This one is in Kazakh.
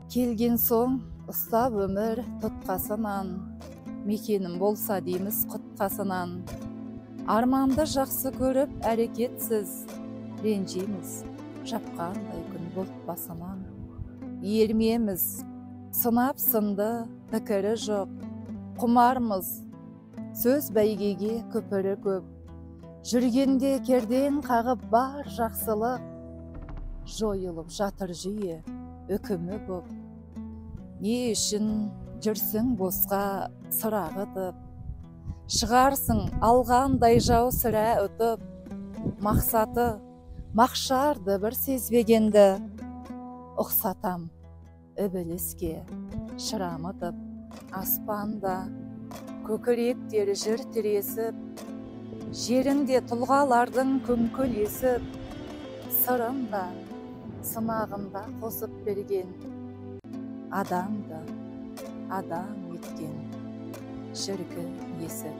Келген соң ұстап өмір тұтқасынан, мекенім болса дейміз құтқасынан. Арманды жақсы көріп әрекетсіз, ренжиміз жапқандай күн бұлт басынан. Ермеміз сынап сынды, пікірі жоқ, құмармыз сөз бәйгеге көпірі көп. Жүргенде керден қағып бар жақсылық, жойылып жатыр жүйе үкімі боп. Не үшін жүрсің босқа сырағытып, шығарсың алғандай жау сірә ұтып. Мақсаты мақшарды бір сезбегенді, ұқсатам ібіліске шырамытып. Аспанда көкіректері жыр тіресіп, жерінде тұлғалардың күңкіл есіп, сырында сынағында қосып берген, адамды адам еткен шіркін есіп.